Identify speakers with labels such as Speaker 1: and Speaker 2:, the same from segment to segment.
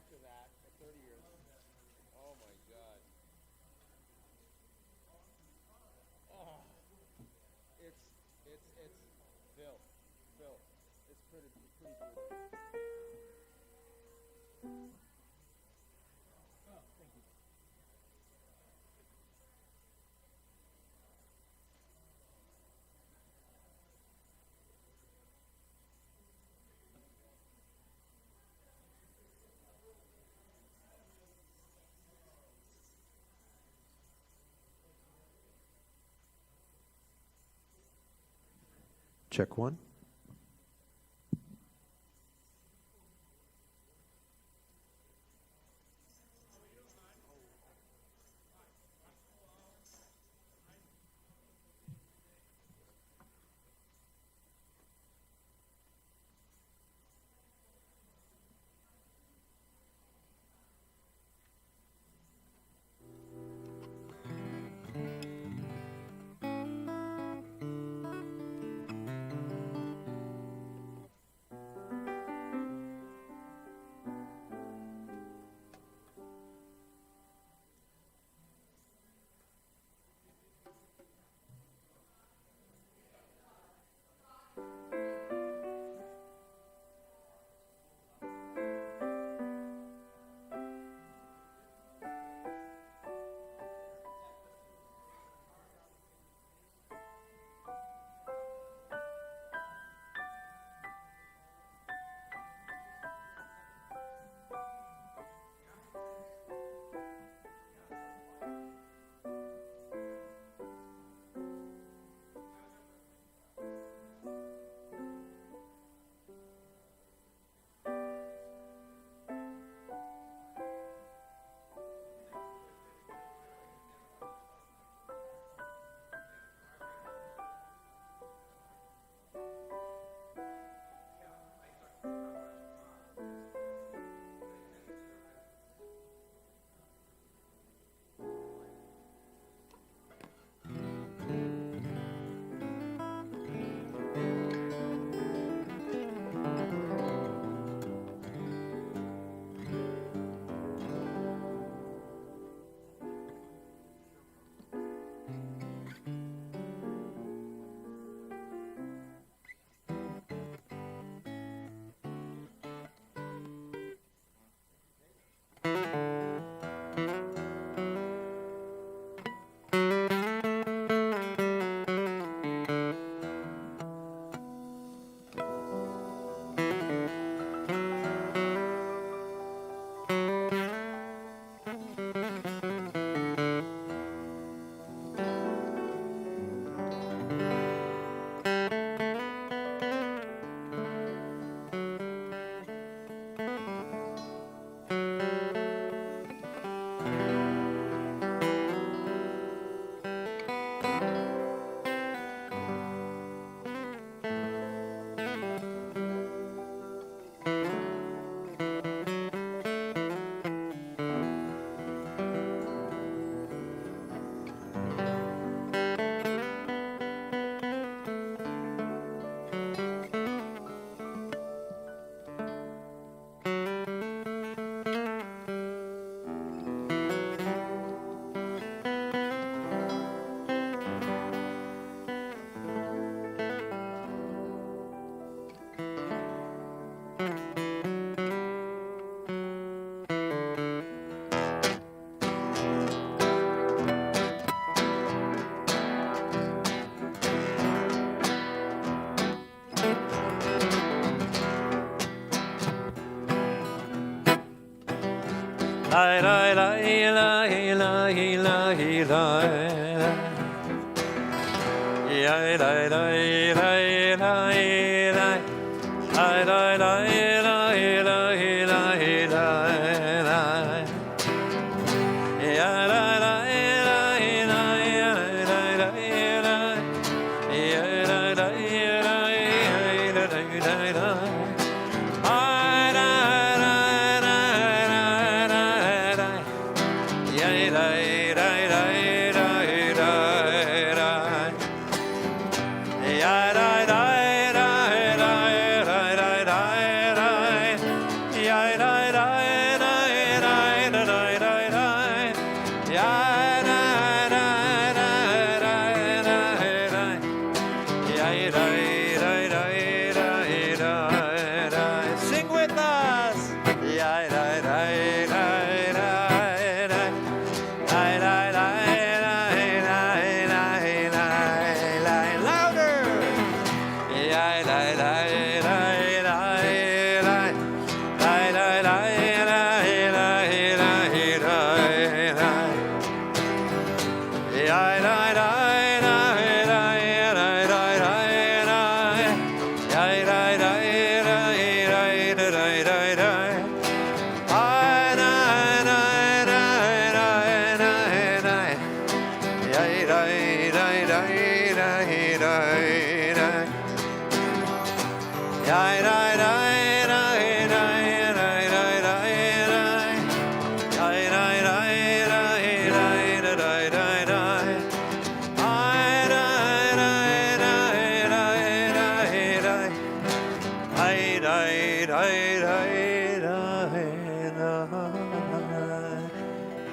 Speaker 1: after that, for 30 years. Oh my God. Oh, it's Phil. Phil. It's pretty brutal. Oh, thank you.
Speaker 2: Check one.
Speaker 3: La la la la la la la. Ya la la la la la. La la la la la la. Ya la la la la la. Ya la la la la. Yeah.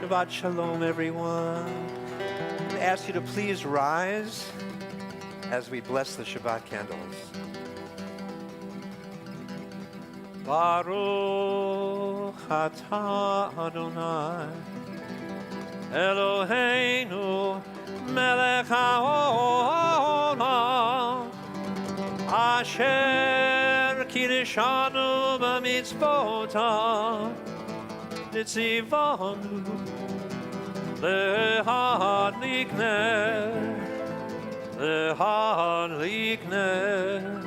Speaker 3: Shabbat Shalom, everyone. I ask you to please rise as we bless the Shabbat candles. Baruch atah Adonai Eloheinu melech haolam asher kiddushanu b'mitzvotav nitzivanu lehadlik ner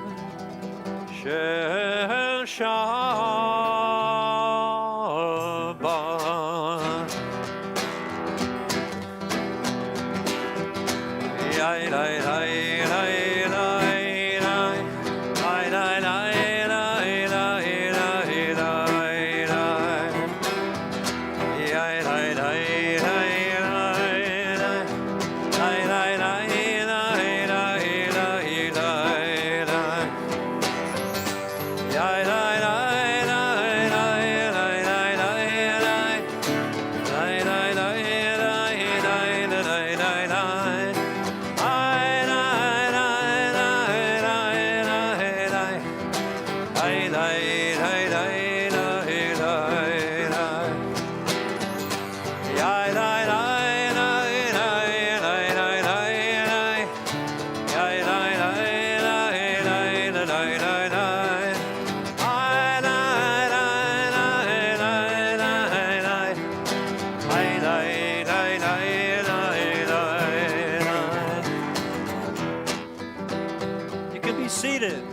Speaker 3: shel Shabbat. Yai, yai, yai, yai, yai, yai, yai, yai, You can be seated.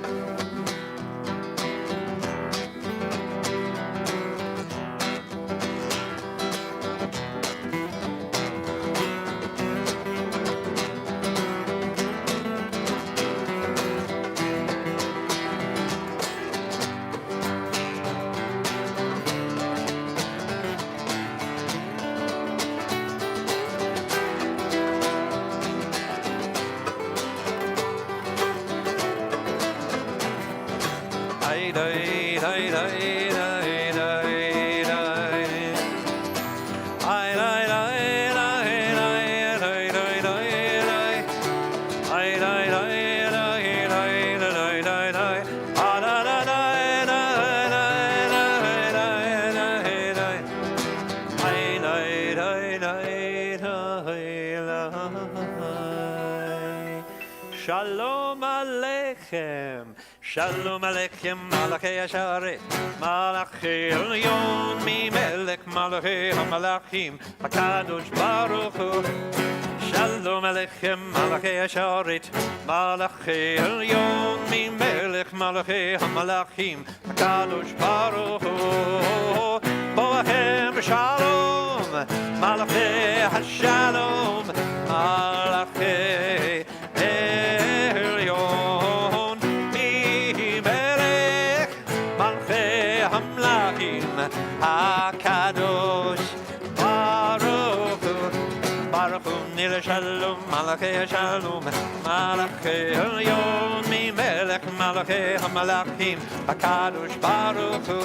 Speaker 3: Shalom Aleichem, Shalom Aleichem, Malachei Asharet, Malachei Elyon, Mimelech, Malachei HaMalachim, HaKadosh Baruch Hu. Shalom Aleichem, Malachei Asharet, Malachei Elyon, Mimelech, Malachei HaMalachim, HaKadosh Baruch Hu. Boahem Shalom, Malachei HaShalom, Malachei Elyon, Mimelech, Malchei Hamlachim, HaKadosh Baruch Hu. Baruch Hu Nil Shalom, Malachei Shalom, Malachei Elyon, Mimelech, Malachei Hamlachim, HaKadosh Baruch Hu.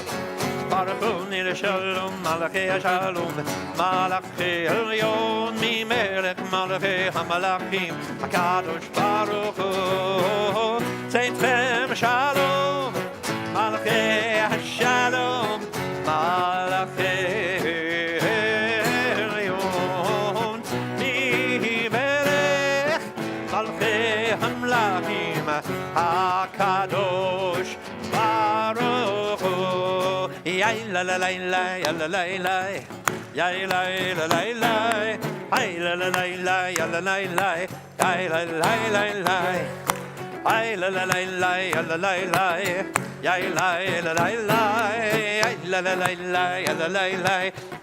Speaker 3: Baruch Hu Nil Shalom, Malachei Shalom, Malachei Elyon, Mimelech, Malachei Hamalachim, HaKadosh Baruch Hu. Tzeitzem Shalom, Malachei Shalom, Malachei Elyon, Mimelech, Malachei Hamlachim, HaKadosh Baruch Hu. Yai la la la la la la la la, yai la la la la, ay la la la la la la la la, yai la la la la, ay la la la la la la la, yai la la la la, ay la la la la la la la,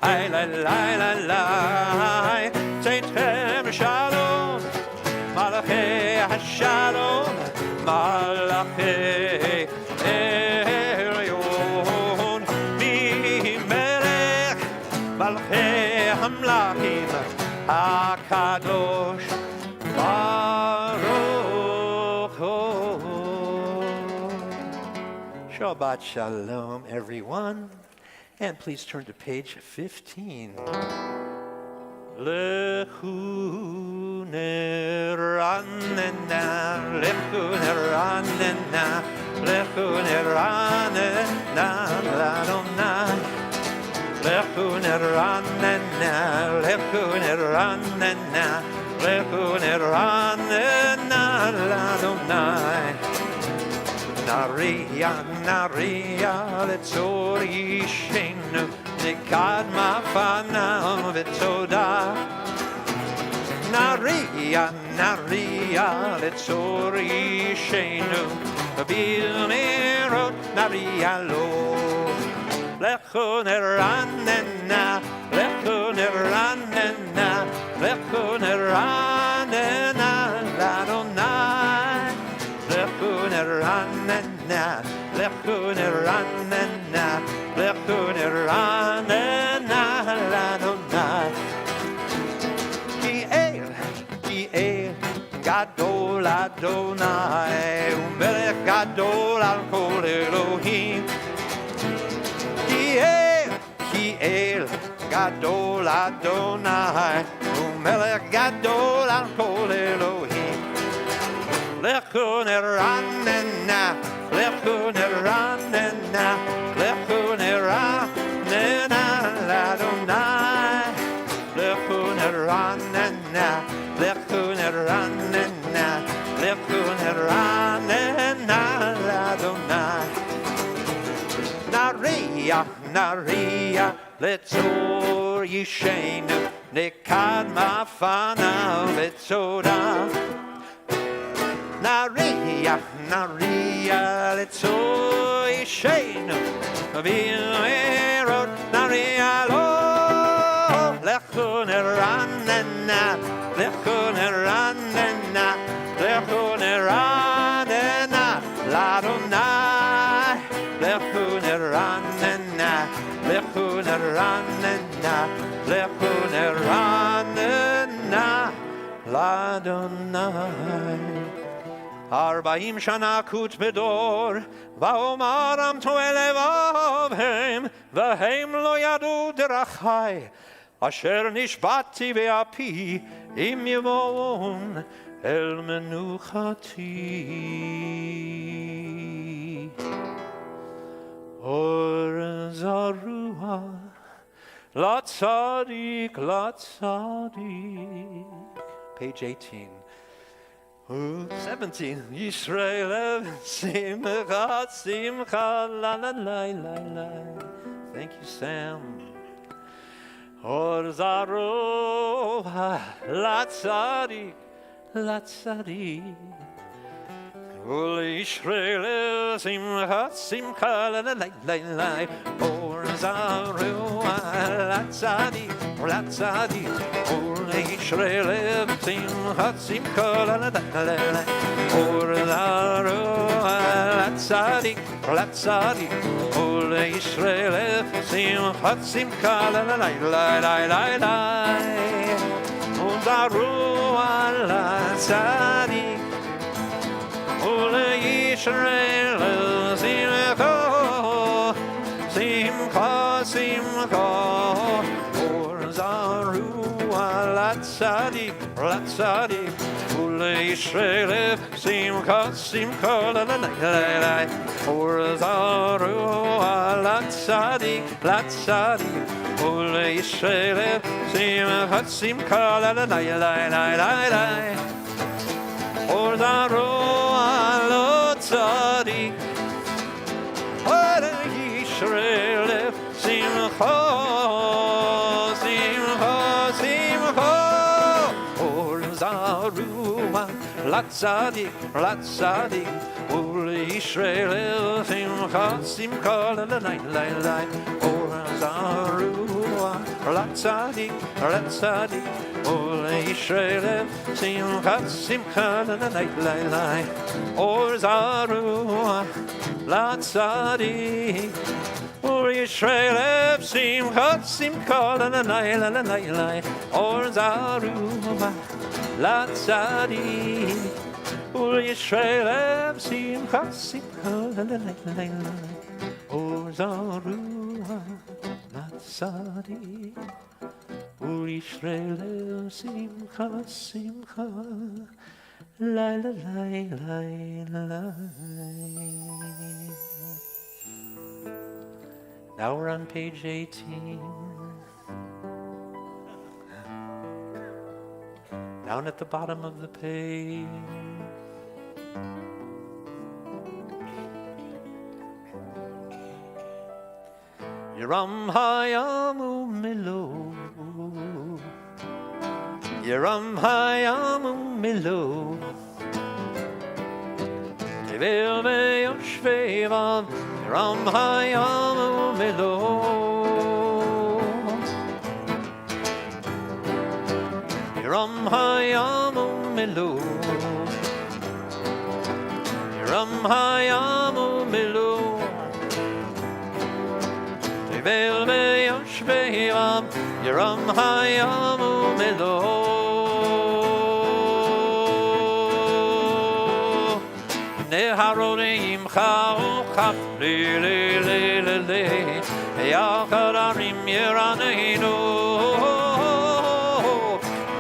Speaker 3: ay la la la la. Tzeitzem Shalom, Malachei HaShalom, Malachei Elyon, Mimelech, Malchei Hamlachim, HaKadosh Baruch Hu. Shabbat Shalom, everyone. And please turn to page 15. Lechu neranena, lechu neranena, lechu neranena, ladonai. Lechu neranena, lechu neranena, lechu neranena, ladonai. Naria, naria, letzori shenu, nekad mafana v'toda. Naria, naria, letzori shenu, v'ilmerot naria lo. Lechu neranena, lechu neranena, lechu neranena, ladonai. Lechu neranena, lechu neranena, lechu neranena, ladonai. Ki el, gadol Adonai, umelech gadol al kol Elohim. Ki el, gadol Adonai, umelech gadol al kol Elohim. Lechu neranena, lechu neranena, lechu neranena, ladonai. Lechu neranena, lechu neranena, lechu neranena, ladonai. Naria, naria, letzor yishenu, nekad mafana v'tzoda. Naria, naria, letzor yishenu, v'ilmerot naria lo. Lechu neranena, lechu neranena, lechu neranena, ladonai. Lechu neranena, lechu neranena, lechu neranena, ladonai. 40 shana kut bedor, va'omaram to elevavhem, v'hem lo yadu derachai, asher nishbati ve'api, im yivon el menuchati. Or zarua, la tzadik, la tzadik. Page 18. 17. Yisrael simcha, simcha, la la la la la. Thank you, Sam. Or zarua, la tzadik, la tzadik. Ol Yisrael simcha, simcha, la la la la la. Or zarua, la tzadik, la tzadik. Ol Yisrael simcha, simcha, la la la la la. Or zarua, la tzadik, la tzadik. Ol Yisrael simcha, simcha, la la la la la la la. Or zarua, la tzadik. Ole Yisrael simcha, simcha, simcha. Or zarua la tzadik, la tzadik. Ole Yisrael simcha, simcha, la la la la la. Or zarua la tzadik, la tzadik. Ole Yisrael simcha, simcha, la la la la la la la. Or zarua lo tzadik, Ole Yisrael simcha, simcha, simcha. Or zarua la tzadik, la tzadik. Ole Yisrael simcha, simcha, la la la la la. Or zarua la tzadik, la tzadik. Ole Yisrael simcha, simcha, la la la la la. Or zarua la tzadik. Or Yisrael simcha, simcha, la la la la la la la. Or zarua la tzadik. Or Yisrael simcha, simcha, la la la la la. Or zarua la tzadik. Uyishrele simcha simcha la la la la la. Now we're on page 18. Down at the bottom of the page. Yeram hayamu milo. Yeram hayamu milo. Tevel ve'yoshvevam. Yeram hayamu milo. Yeram hayamu milo. Yeram hayamu milo. Tevel ve'yoshvevam. Yeram hayamu milo. Neharodim cha'ochach le le le le le. Yachadarim yeraneinu.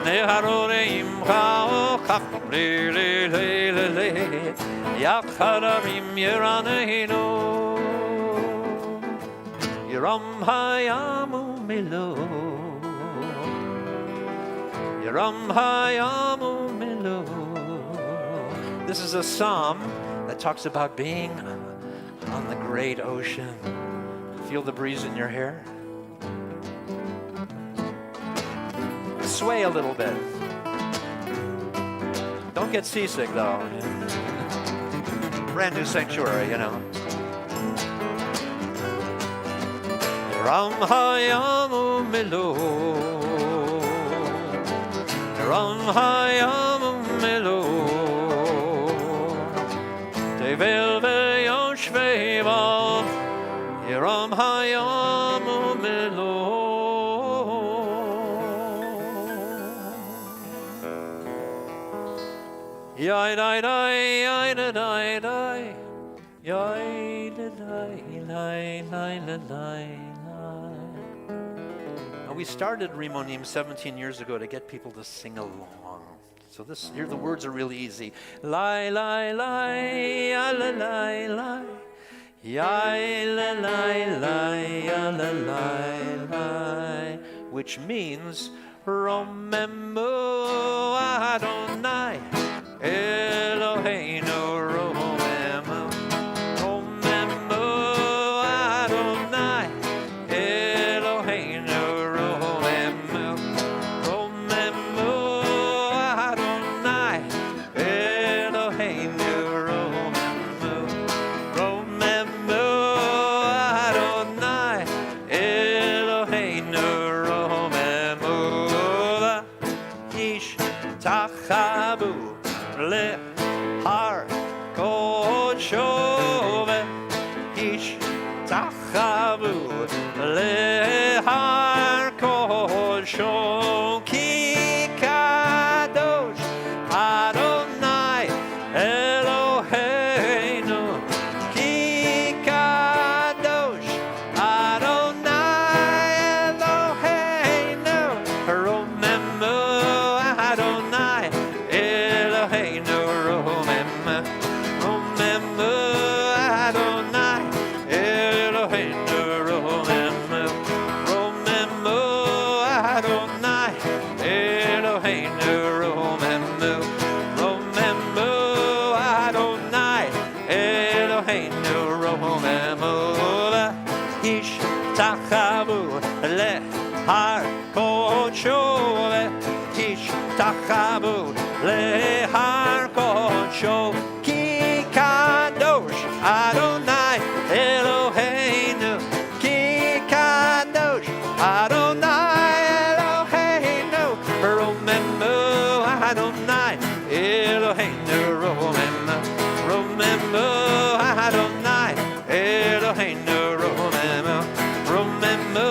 Speaker 3: Neharodim cha'ochach le le le le le. Yachadarim yeraneinu. Yeram hayamu milo. Yeram hayamu milo. This is a psalm that talks about being on the great ocean. Feel the breeze in your hair? Sway a little bit. Don't get seasick though. Brand new sanctuary, you know. Yeram hayamu milo. Yeram hayamu milo. Tevel ve'yoshvevam. Yeram hayamu milo. Yai dai dai, yai da dai dai, yai da dai lai lai la lai. We started Rimonim 17 years ago to get people to sing along. So this here the words are really easy. Lai lai lai, ya la lai lai, ya la lai lai, ya la lai lai, which means Romemu Adonai Eloheinu Romemu, Romemu Adonai Eloheinu. Har kodsho ish tachabu lehar kodsho ki kadosh Adonai Eloheinu ki kadosh Adonai Eloheinu Romemu Adonai Eloheinu Romemu Adonai Eloheinu Romemu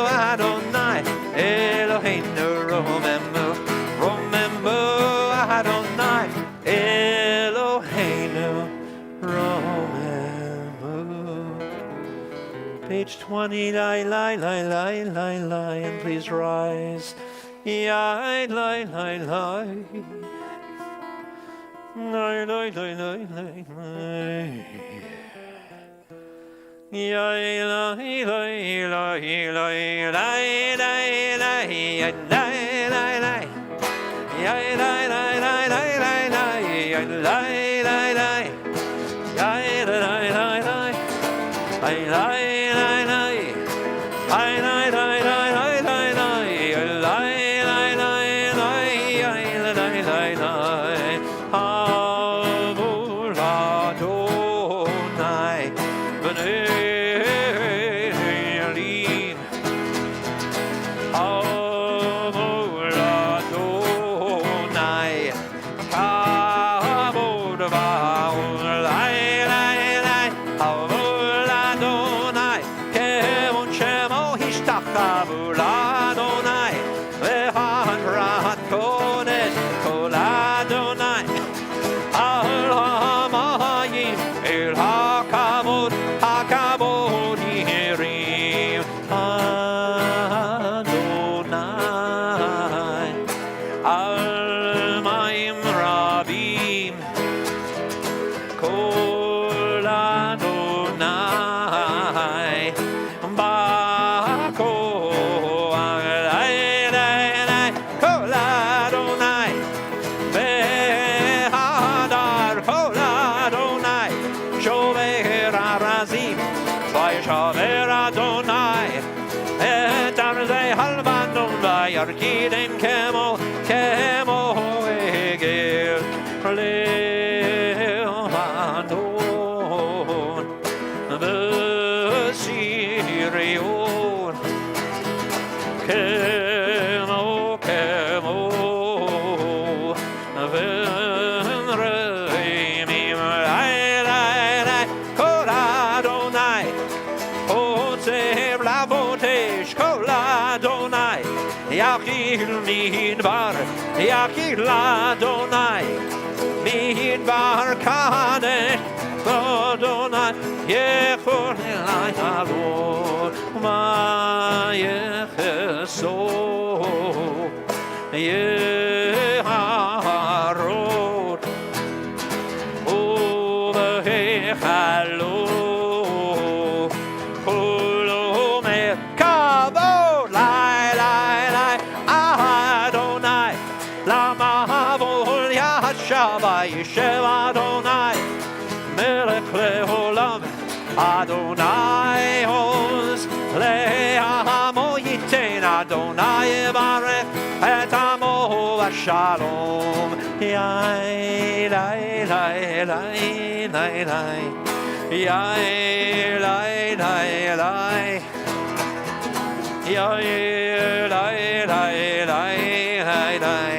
Speaker 3: Adonai Eloheinu Romemu Adonai Eloheinu Romemu. page 20, lie, lie, lie, lie, lie, lie, and please rise. Lie, lie, lie, lie. Lie, lie, lie, lie, lie, lie. Lie, lie, lie, lie, lie, lie, lie, lie, lie, lie, lie. Lie, lie, lie, lie, lie, lie, lie, lie, lie, lie. Lie, lie, lie, lie, lie. Lie, lie, lie, lie. Lie, lie, lie, lie, lie, lie, lie. Lie, lie, lie, lie, lie, lie, lie. Avul Adonai b'nei Elin. Avul Adonai kavod va'ol. Lie, lie, lie. Avul Adonai kevon shemo hishtachavul Adonai v'hadrat kodesh kol Adonai al hamayim el hakavod hakavod yirim Adonai al mayim rabim kol Adonai bako alai lai kol Adonai behadar kol Adonai shover arazim vayishaver Adonai et arzei halvanon vayarkidem kemo egel levanon v'sirion kemo v'reimim lai lai lai kol Adonai Otzev lavotesh kol Adonai Yachil midbar Yachil Adonai midbar kadesh Adonai Yechor elai alor ma yecheso yeharot uvehalo kulomer kavod lai lai lai Adonai lamavol yashava yishev Adonai melech leolam Adonai oz le'amo yiten Adonai yevarech et amo v'shalom Yai lai lai lai lai lai Yai lai lai lai Yai lai lai lai lai lai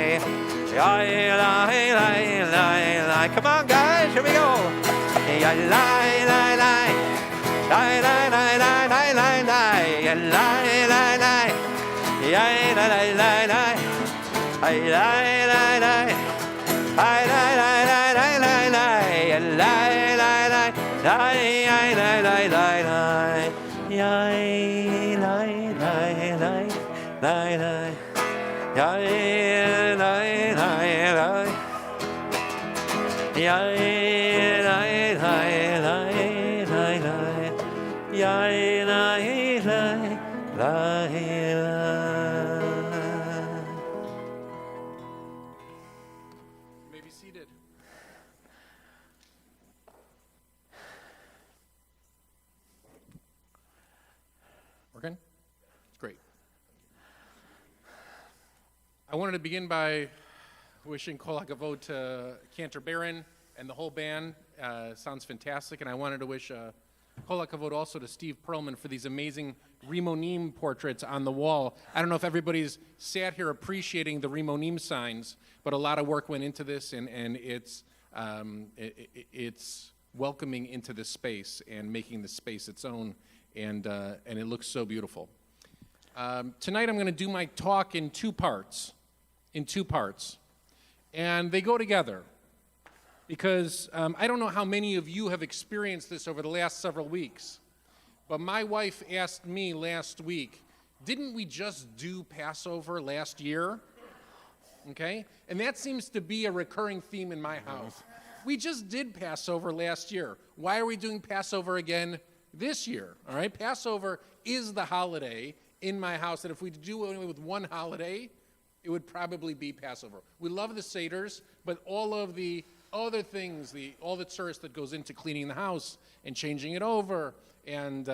Speaker 3: Yai lai lai lai lai. Come on guys, here we go. Yai lai lai lai lai lai lai lai lai lai lai lai lai lai Yai lai lai lai lai Ai lai lai lai Ai lai lai lai lai lai lai lai lai lai lai ai lai lai lai lai Yai lai lai lai lai lai Yai lai lai lai Yai lai lai lai lai lai Yai lai lai lai lai.
Speaker 1: You may be seated. Working? Great. I wanted to begin by wishing Kol HaKavod to Cantor Barron and the whole band. Sounds fantastic. And I wanted to wish Kol HaKavod also to Steve Perlman for these amazing Rimonim portraits on the wall. I don't know if everybody's sat here appreciating the Rimonim signs, but a lot of work went into this, and it's welcoming into this space and making the space its own, and it looks so beautiful. Tonight I'm going to do my talk in two parts, and they go together. Because I don't know how many of you have experienced this over the last several weeks, But my wife asked me last week, didn't we just do Passover last year? Okay? And that seems to be a recurring theme in my house. We just did Passover last year. Why are we doing Passover again this year? All right? Passover is the holiday in my house, and if we do it with one holiday, it would probably be Passover. We love the Seders, but all of the other things, all the service that goes into cleaning the house and changing it over and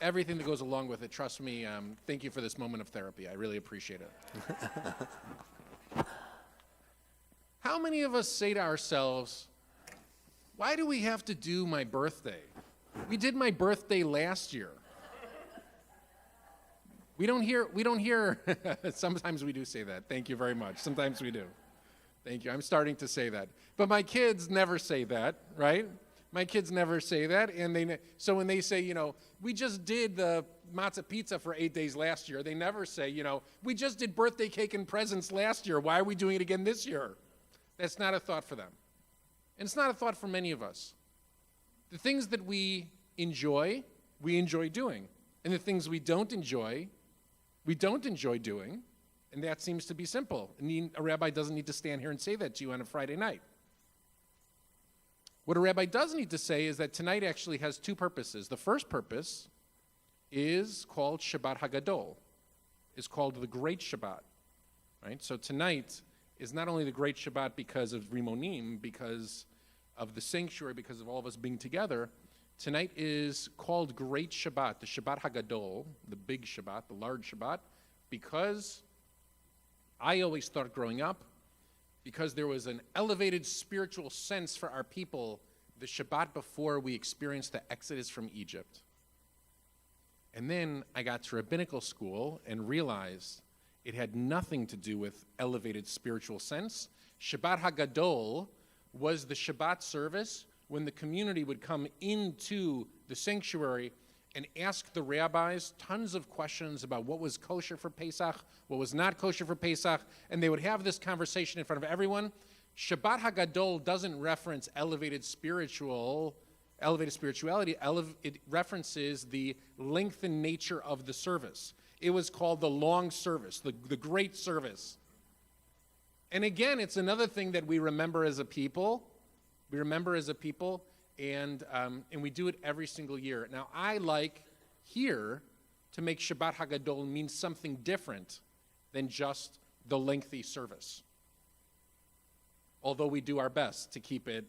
Speaker 1: everything that goes along with it, trust me, thank you for this moment of therapy. I really appreciate it. How many of us say to ourselves, why do we have to do my birthday? We did my birthday last year. We don't hear, sometimes we do say that. Thank you very much. Sometimes we do. Thank you. I'm starting to say that. But my kids never say that, right? My kids never say that. And so when they say, we just did the matzah pizza for 8 days last year, they never say, we just did birthday cake and presents last year. Why are we doing it again this year? That's not a thought for them. And it's not a thought for many of us. The things that we enjoy doing. And the things we don't enjoy doing. And that seems to be simple. A rabbi doesn't need to stand here and say that to you on a Friday night. What a rabbi does need to say is that tonight actually has two purposes. The first purpose is called Shabbat Hagadol. It's called the Great Shabbat. Right? So tonight is not only the Great Shabbat because of Rimonim, because of the sanctuary, because of all of us being together. Tonight is called Great Shabbat, the Shabbat Hagadol, the big Shabbat, the large Shabbat, because I always thought growing up, because there was an elevated spiritual sense for our people the Shabbat before we experienced the exodus from Egypt. And then I got to rabbinical school and realized it had nothing to do with elevated spiritual sense. Shabbat Hagadol was the Shabbat service when the community would come into the sanctuary and ask the rabbis tons of questions about what was kosher for Pesach, what was not kosher for Pesach, and they would have this conversation in front of everyone. Shabbat Hagadol doesn't reference elevated spirituality. It references the lengthened nature of the service. It was called the long service, the great service. And again, it's another thing that we remember as a people. And we do it every single year. Now, I like here to make Shabbat Hagadol mean something different than just the lengthy service. Although we do our best to keep it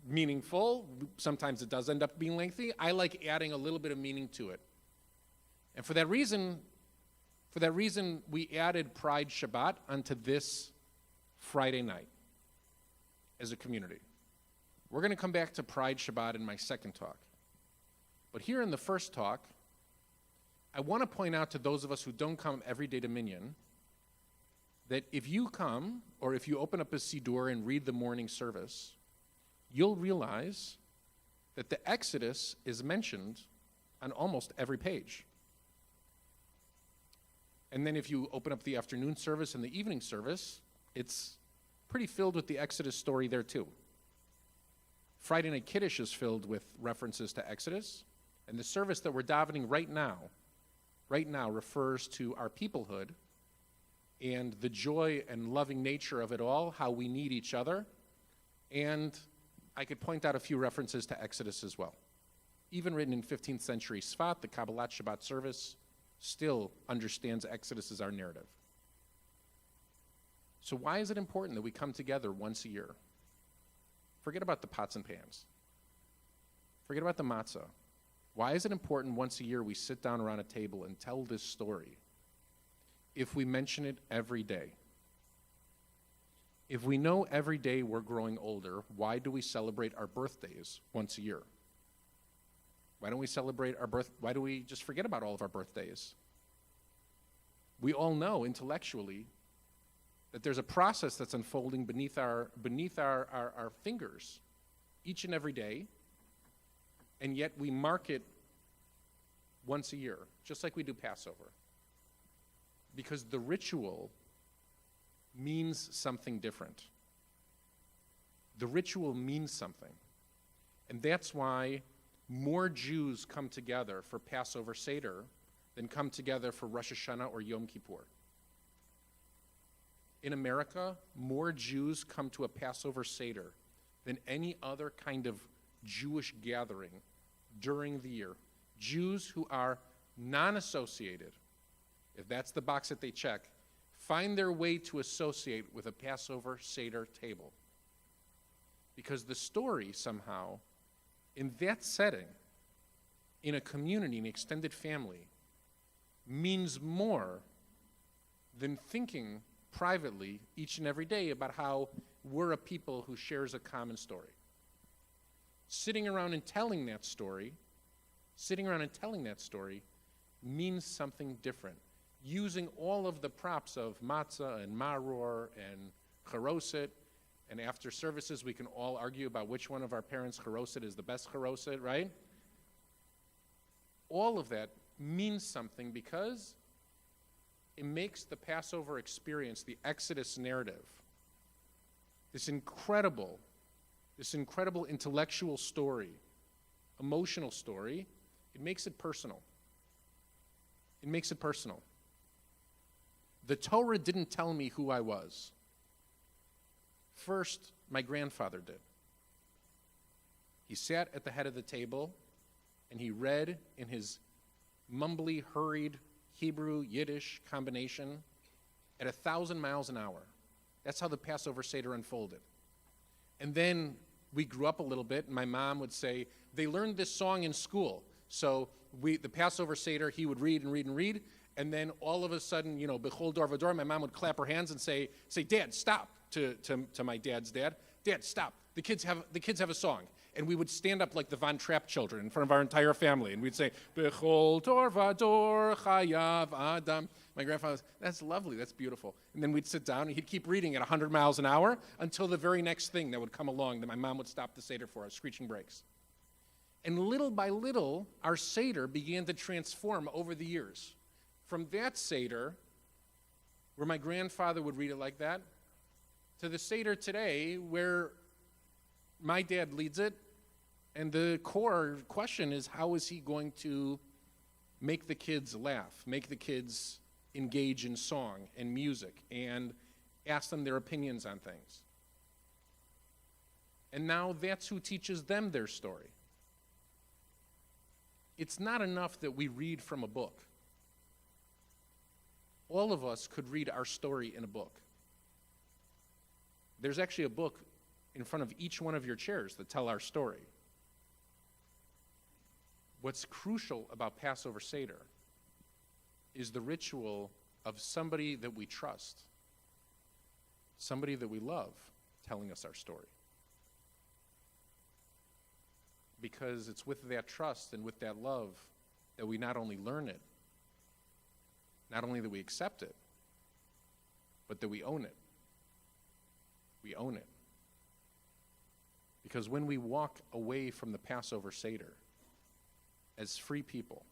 Speaker 1: meaningful, sometimes it does end up being lengthy. I like adding a little bit of meaning to it. And for that reason, we added Pride Shabbat onto this Friday night as a community. We're going to come back to Pride Shabbat in my second talk. But here in the first talk, I want to point out to those of us who don't come every day to Minyan that if you come, or if you open up a Siddur and read the morning service, you'll realize that the Exodus is mentioned on almost every page. And then if you open up the afternoon service and the evening service, it's pretty filled with the Exodus story there too. Friday Night Kiddush is filled with references to Exodus, and the service that we're davening right now refers to our peoplehood and the joy and loving nature of it all, how we need each other. And I could point out a few references to Exodus as well. Even written in 15th century Sfat, the Kabbalat Shabbat service still understands Exodus as our narrative. So why is it important that we come together once a year? Forget about the pots and pans. Forget about the matzah. Why is it important once a year we sit down around a table and tell this story? If we mention it every day. If we know every day we're growing older, why do we celebrate our birthdays once a year? Why don't we celebrate why do we just forget about all of our birthdays? We all know intellectually that there's a process that's unfolding beneath our fingers each and every day, and yet we mark it once a year, just like we do Passover. Because the ritual means something different. The ritual means something. And that's why more Jews come together for Passover Seder than come together for Rosh Hashanah or Yom Kippur. In America, more Jews come to a Passover Seder than any other kind of Jewish gathering during the year. Jews who are non-associated, if that's the box that they check, find their way to associate with a Passover Seder table. Because the story somehow, in that setting, in a community, an extended family, means more than thinking privately each and every day about how we're a people who shares a common story. Sitting around and telling that story means something different. Using all of the props of matzah and maror and charoset, and after services we can all argue about which one of our parents' charoset is the best charoset, right? All of that means something because it makes the Passover experience, the Exodus narrative, this incredible intellectual story, emotional story, it makes it personal. It makes it personal. The Torah didn't tell me who I was. First, my grandfather did. He sat at the head of the table and he read in his mumbly, hurried Hebrew, Yiddish combination at 1,000 miles an hour. That's how the Passover Seder unfolded. And then we grew up a little bit, and my mom would say, they learned this song in school. So the Passover Seder, he would read and read and read, and then all of a sudden, Bechol Dor Vador, my mom would clap her hands and say, Dad, stop, to my dad's dad. Dad, stop. The kids have a song. And we would stand up like the Von Trapp children in front of our entire family, and we'd say, Bechol Dor Vador Chayav Adam. My grandfather, that's lovely, that's beautiful. And then we'd sit down, and he'd keep reading at 100 miles an hour until the very next thing that would come along that my mom would stop the Seder for us, screeching brakes. And little by little, our Seder began to transform over the years. From that Seder, where my grandfather would read it like that, to the Seder today, where my dad leads it, and the core question is, how is he going to make the kids laugh, make the kids engage in song and music, and ask them their opinions on things? And now that's who teaches them their story. It's not enough that we read from a book. All of us could read our story in a book. There's actually a book in front of each one of your chairs that tell our story. What's crucial about Passover Seder is the ritual of somebody that we trust, somebody that we love, telling us our story. Because it's with that trust and with that love that we not only learn it, not only that we accept it, but that we own it. We own it. Because when we walk away from the Passover Seder as free people,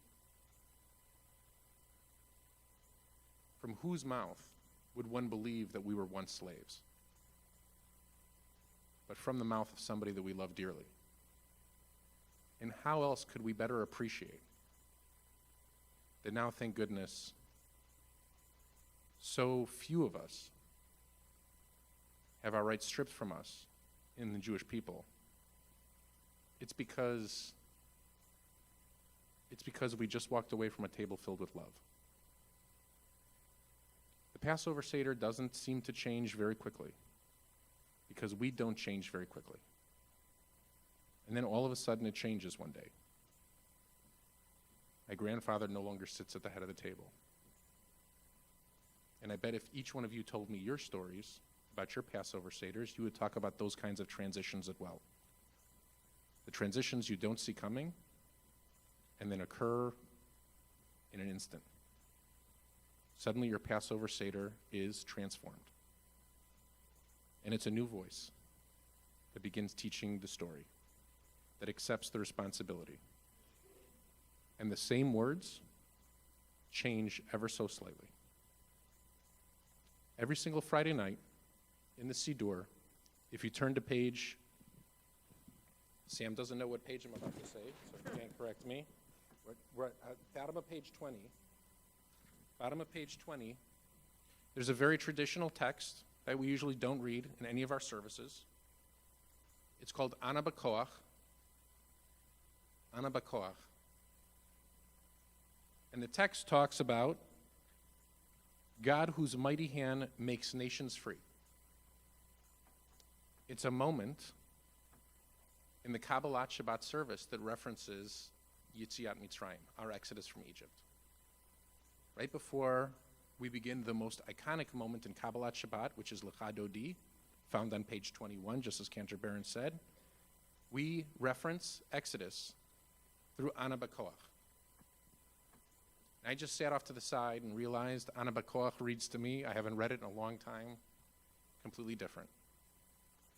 Speaker 1: from whose mouth would one believe that we were once slaves? But from the mouth of somebody that we love dearly. And how else could we better appreciate that now, thank goodness, so few of us have our rights stripped from us in the Jewish people? It's because we just walked away from a table filled with love. The Passover Seder doesn't seem to change very quickly because we don't change very quickly. And then all of a sudden it changes one day. My grandfather no longer sits at the head of the table. And I bet if each one of you told me your stories about your Passover Seders, you would talk about those kinds of transitions as well. The transitions you don't see coming and then occur in an instant. Suddenly your Passover Seder is transformed. And it's a new voice that begins teaching the story, that accepts the responsibility. And the same words change ever so slightly. Every single Friday night in the Siddur, if you turn to page Sam doesn't know what page I'm about to say, so he can't correct me. We're at bottom of page 20. Bottom of page 20, there's a very traditional text that we usually don't read in any of our services. It's called Ana B'Koach. Ana B'Koach. And the text talks about God whose mighty hand makes nations free. It's a moment in the Kabbalat Shabbat service that references Yetziat Mitzrayim, our exodus from Egypt. Right before we begin the most iconic moment in Kabbalat Shabbat, which is Lecha Dodi, found on page 21, just as Cantor Barron said, we reference Exodus through Ana B'Koach. I just sat off to the side and realized Ana B'Koach reads to me, I haven't read it in a long time, completely different.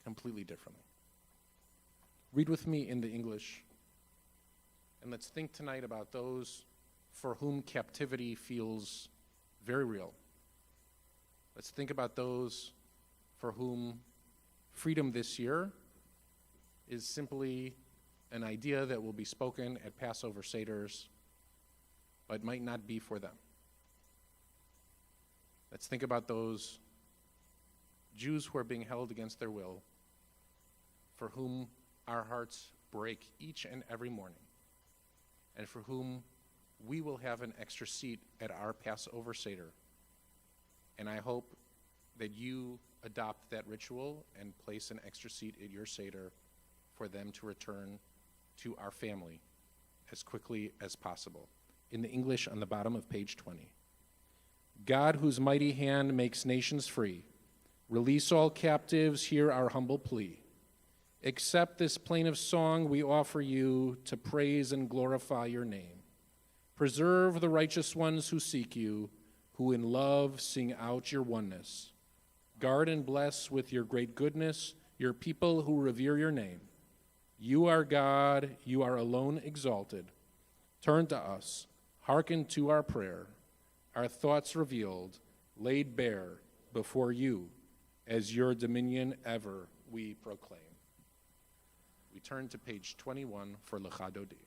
Speaker 1: Completely differently. Read with me in the English, and let's think tonight about those for whom captivity feels very real. Let's think about those for whom freedom this year is simply an idea that will be spoken at Passover Seders, but might not be for them. Let's think about those Jews who are being held against their will, for whom our hearts break each and every morning, and for whom we will have an extra seat at our Passover Seder. And I hope that you adopt that ritual and place an extra seat at your Seder for them to return to our family as quickly as possible. In the English on the bottom of page 20. God, whose mighty hand makes nations free, release all captives, hear our humble plea. Accept this plaintive song we offer you to praise and glorify your name. Preserve the righteous ones who seek you, who in love sing out your oneness. Guard and bless with your great goodness your people who revere your name. You are God, you are alone exalted. Turn to us, hearken to our prayer, our thoughts revealed, laid bare before you, as your dominion ever we proclaim. We turn to page 21 for Lecha Dodi.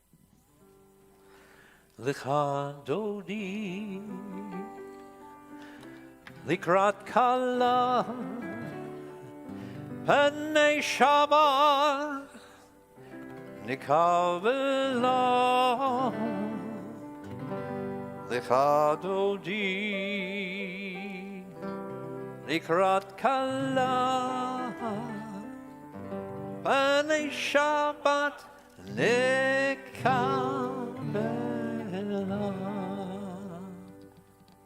Speaker 3: Lecha Dodi Likrat Kala Panei Shabbat Nikavela Lecha Dodi Likrat Kala Panei Shabbat Nekavela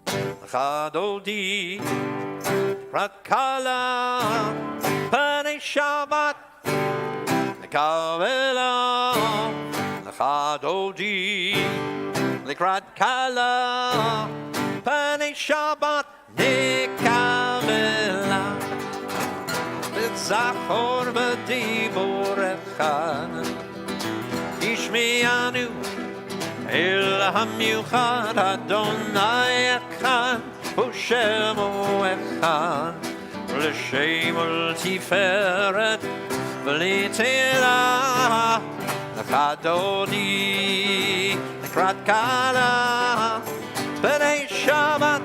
Speaker 3: Lecha Dodi Rakala Panei Shabbat Nekavela Lecha Dodi Likrat Kala Panei Shabbat Nekavela Zachor b'dibor echad Ishmianu El hamiuchad Adonai echad Ushemu echad L'shem ul-tiferet V'litila Lecha Dodi Likrat Kala B'nei Shabbat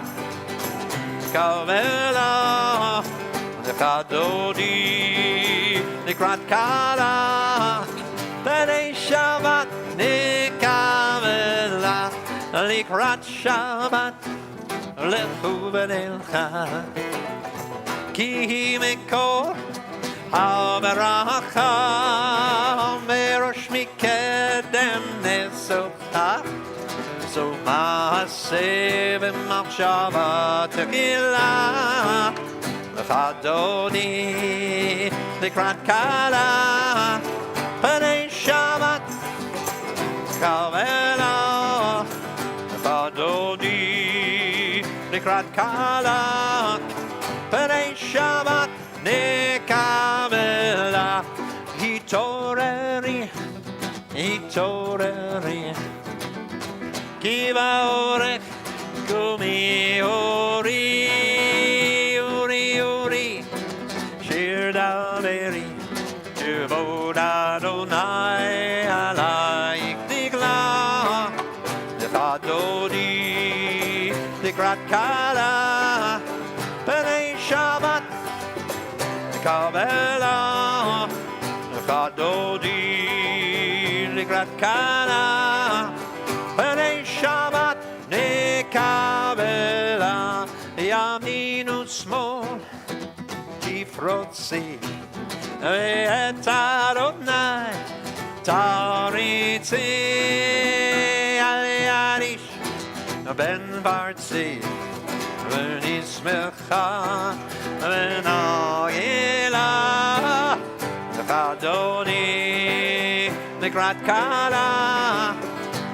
Speaker 3: Kavela Lecha Dodi Likrat Kala B'nei Shabbat Nikavela Likrat Shabbat Lechu B'nelcha Ki Mikor HaBaracha Merosh Mikedem Nesocha So Maaseh V'machshava Tekilah Lecha Dodi Likrat Kala B'nei Shabbat Kavela Lecha Dodi Likrat Kala B'nei Shabbat Nekavela Hitoreri Hitoreri Kiva Orech Kumi Ori Daveri, Jevod Adonai נקבלה חדודי לקראת קלה פני שבת נקבלה ימין ושמאל תפרוצי ואת אדוני תריצי על ידיש בן בארצי ונשמחה ונגילה לך אדוני לקראת קלה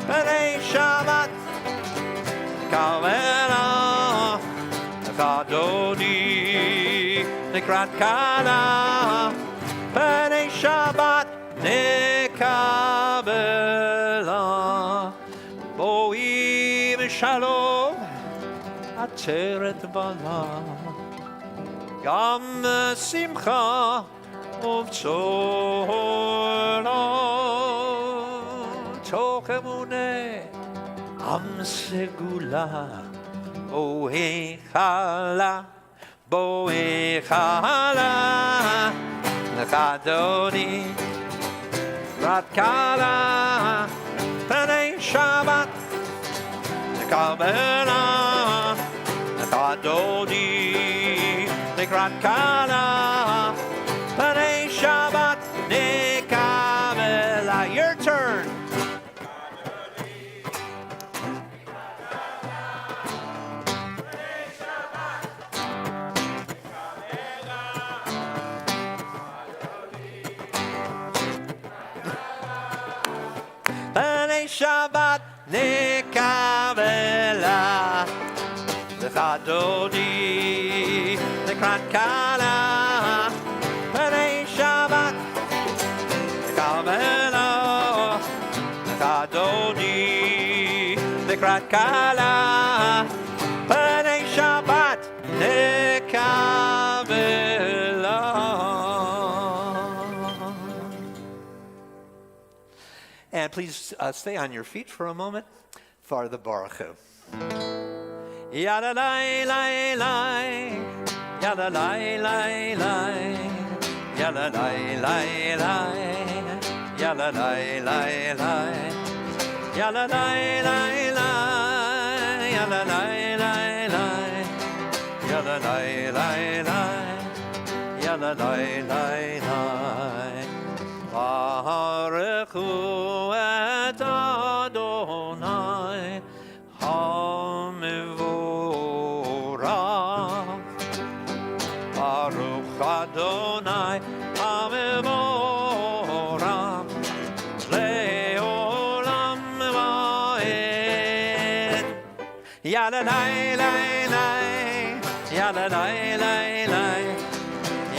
Speaker 3: פני שבת נקבלה לך אדוני לקראת קלה פני שבת נקבלה בואי בשלום עצרת בלה גם שמחה ובצורו תוך אמונה עם סגולה בואי חלה בואי חלה לך אדוני לקראת קלה פני שבת נקבלה לך אדוני לקראת קלה פני שבת נקבלה. Your turn. פני שבת נקבלה לך אדוני לקראת קלה פני שבת נקבלה לך אדוני לקראת קלה פני שבת נקבלה. And please stay on your feet for a moment for the Baruch Hu. Yada lai lai lai, yada lai lai lai, yada lai lai lai, yada lai lai lai, yada lai lai lai, yada lai lai lai, yada lai lai lai, yada lai lai lai. Baruch Hu et Adonai HaMevorach. Baruch Adonai HaMevorach Le'olam va'ed. Yada lai lai lai, yada lai lai lai,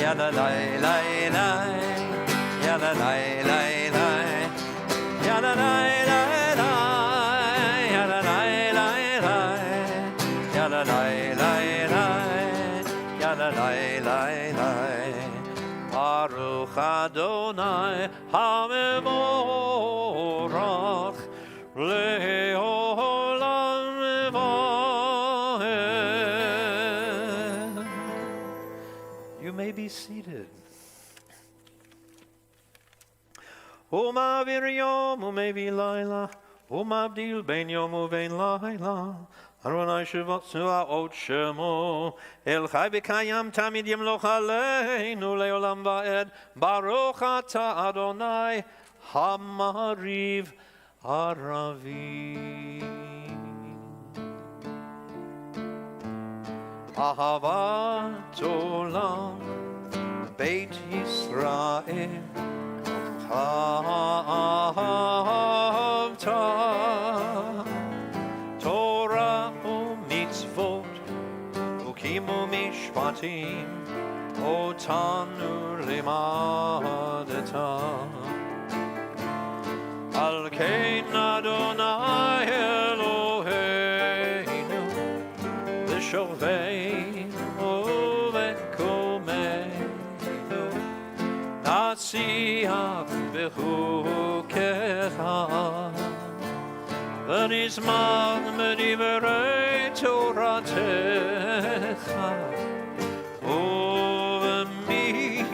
Speaker 3: yada lai lai lai. Yada lai lai lai, yada lai lai lai, yada lai lai lai, yada lai lai lai, yada lai lai lai. Baruch Adonai HaMevorach le'olam va'ed. You may be seated. Umavir yom umevi laila, umabdil ben yom uvein laila. Adonai Shabbat Su'ot Shemo, El Chai B'Kayam Tamid Yemloch Aleinu Le'olam Va'ed. Baruch Ata Adonai Hamariv Aravi. Ahavat Olam Beit Yisrael. Ahavta Torah u'mitzvot ukim u'mishpatim otanu limadeta al kein Adonai Eloheinu v'shoveinu v'komeinu nasiach v'chukecha ונזמן מדברי תורתך ובמידותיך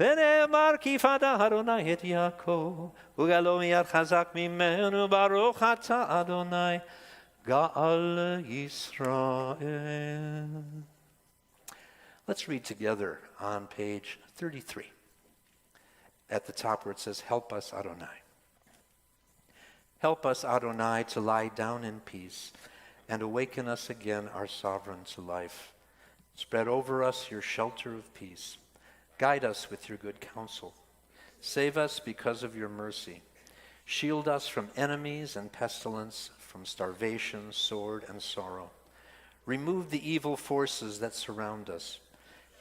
Speaker 3: ונאמר כי פדה אדוני את יעקב, וגלו מיד חזק ממנו, ברוך אתה אדוני, גאל ישראל. Let's read together on page 33, at the top where it says, Help us, Adonai. Help us, Adonai, to lie down in peace, and awaken us again, our sovereign, to life. Spread over us your shelter of peace. Guide us with your good counsel. Save us because of your mercy. Shield us from enemies and pestilence, from starvation, sword, and sorrow. Remove the evil forces that surround us.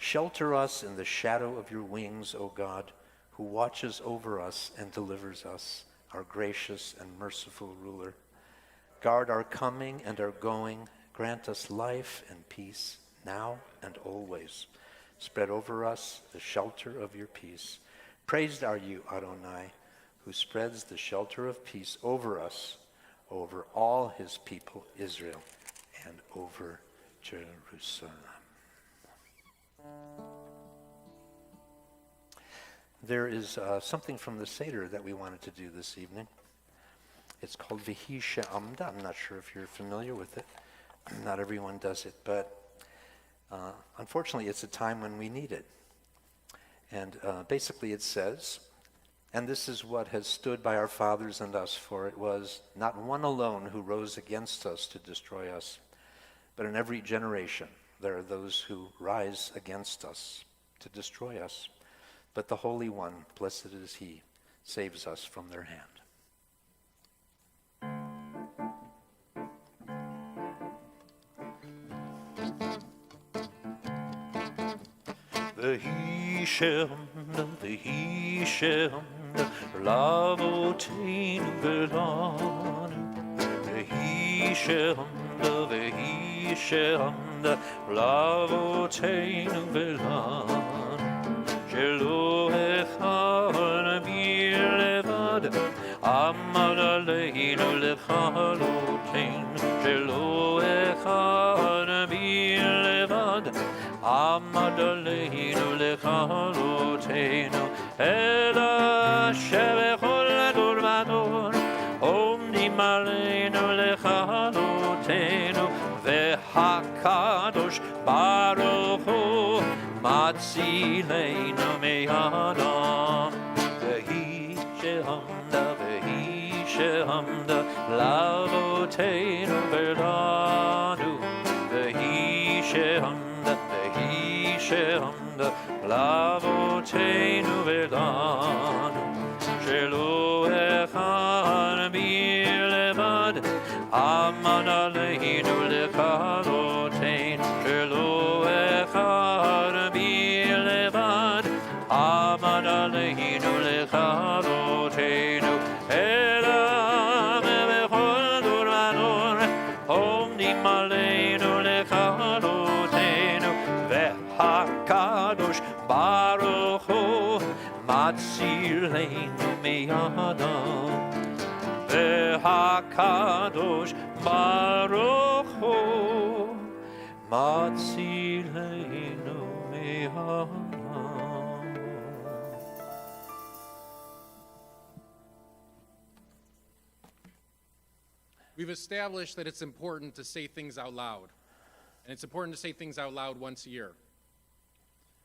Speaker 3: Shelter us in the shadow of your wings, O God, who watches over us and delivers us, our gracious and merciful ruler. Guard our coming and our going. Grant us life and peace, now and always. Spread over us the shelter of your peace. Praised are you, Adonai, who spreads the shelter of peace over us, over all his people, Israel, and over Jerusalem. There is something from the Seder that we wanted to do this evening. It's called V'hi She'amda. I'm not sure if you're familiar with it. Not everyone does it, but unfortunately it's a time when we need it. And basically it says, and this is what has stood by our fathers and us, for it was not one alone who rose against us to destroy us, but in every generation there are those who rise against us to destroy us. But the Holy One, blessed is he, saves us from their hand. V'hi she'amda, l'avoteinu v'lanu. V'hi she'amda, l'avoteinu v'lanu. Shelo echad b'levad, amad aleinu l'chaloteinu. Shelo echad b'levad, amad aleinu l'chaloteinu. El Hashem b'chol ador v'ador, omdim aleinu l'chaloteinu. V'hakadosh baruch hu, Matzilenu me'adam. V'hi she'amda, l'avoteinu v'lanu. V'hi she'amda, l'avoteinu v'lanu. Shelo echad b'levad, amad aleinu l'chaloteinu. Shelo echad b'levad, amad aleinu l'chaloteinu. Elam b'chol dor v'dor, omdim aleinu l'chaloteinu. V'hakadosh baruch hu, matzilenu me'adam. V'hakadosh baruch hu, matzilenu me'adam.
Speaker 1: We've established that it's important to say things out loud. And it's important to say things out loud once a year.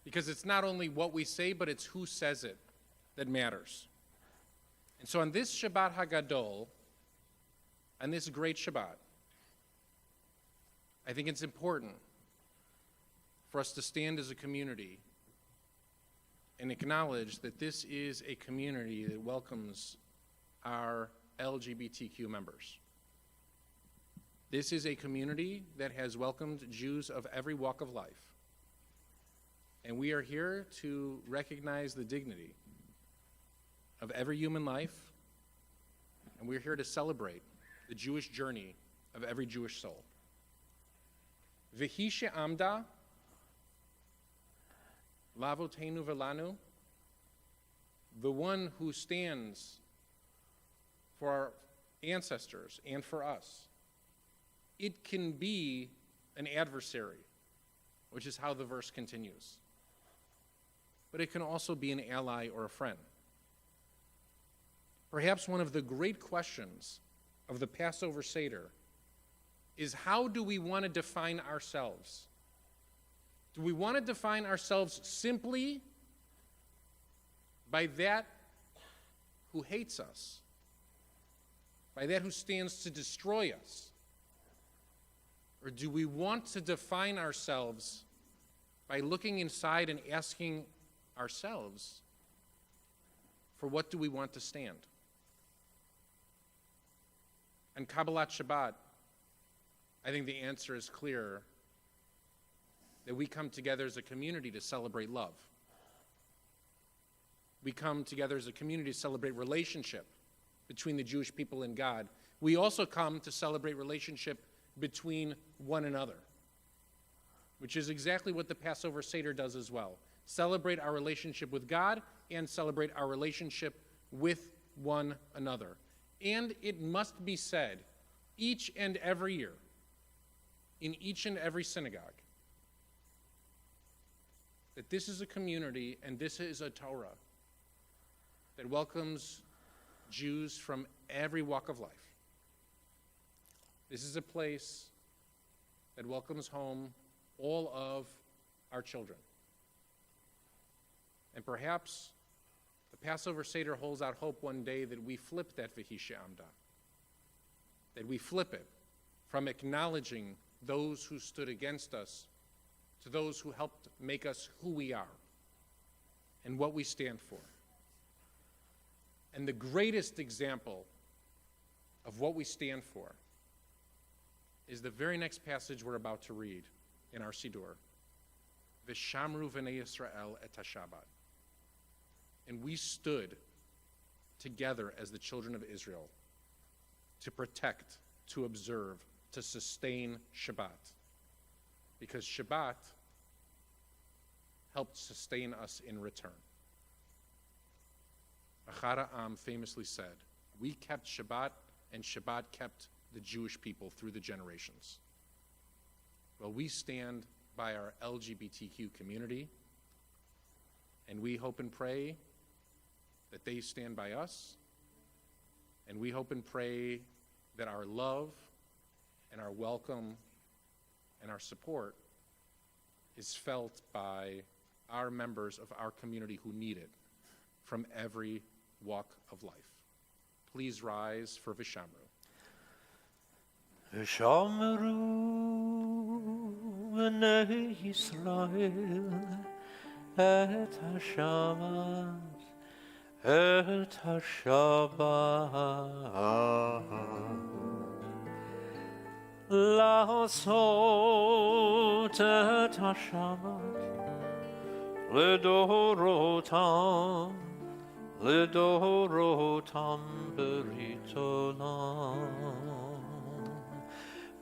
Speaker 1: Because it's not only what we say, but it's who says it that matters. And so on this Shabbat HaGadol, on this great Shabbat, I think it's important for us to stand as a community and acknowledge that this is a community that welcomes our LGBTQ members. This is a community that has welcomed Jews of every walk of life. And we are here to recognize the dignity of every human life, and we're here to celebrate the Jewish journey of every Jewish soul. V'hi she'amda lavotenu v'lanu, the one who stands for our ancestors and for us. It can be an adversary, which is how the verse continues. But it can also be an ally or a friend. Perhaps one of the great questions of the Passover Seder is, how do we want to define ourselves? Do we want to define ourselves simply by that who hates us, by that who stands to destroy us? Or do we want to define ourselves by looking inside and asking ourselves, for what do we want to stand? On Kabbalat Shabbat, I think the answer is clear, that we come together as a community to celebrate love. We come together as a community to celebrate relationship between the Jewish people and God. We also come to celebrate relationship between one another, which is exactly what the Passover Seder does as well. Celebrate our relationship with God and celebrate our relationship with one another. And it must be said each and every year, in each and every synagogue, that this is a community and this is a Torah that welcomes Jews from every walk of life. This is a place that welcomes home all of our children. And perhaps the Passover Seder holds out hope one day that we flip that V'hi she'amda, that we flip it from acknowledging those who stood against us to those who helped make us who we are and what we stand for. And the greatest example of what we stand for is the very next passage we're about to read in our Siddur. V'shamru v'nei Yisrael et ha-Shabbat. And we stood together as the children of Israel to protect, to observe, to sustain Shabbat. Because Shabbat helped sustain us in return. Achad Ha'am famously said, we kept Shabbat, and Shabbat kept the Jewish people through the generations. Well, we stand by our LGBTQ community, and we hope and pray that they stand by us, and we hope and pray that our love and our welcome and our support is felt by our members of our community who need it from every walk of life. Please rise for V'shamru.
Speaker 3: V'shamru v'nei Yisrael et ha-Shabbat, et ha-Shabbat. La'asot et ha-Shabbat לדורותם, לדורותם ברית עולם.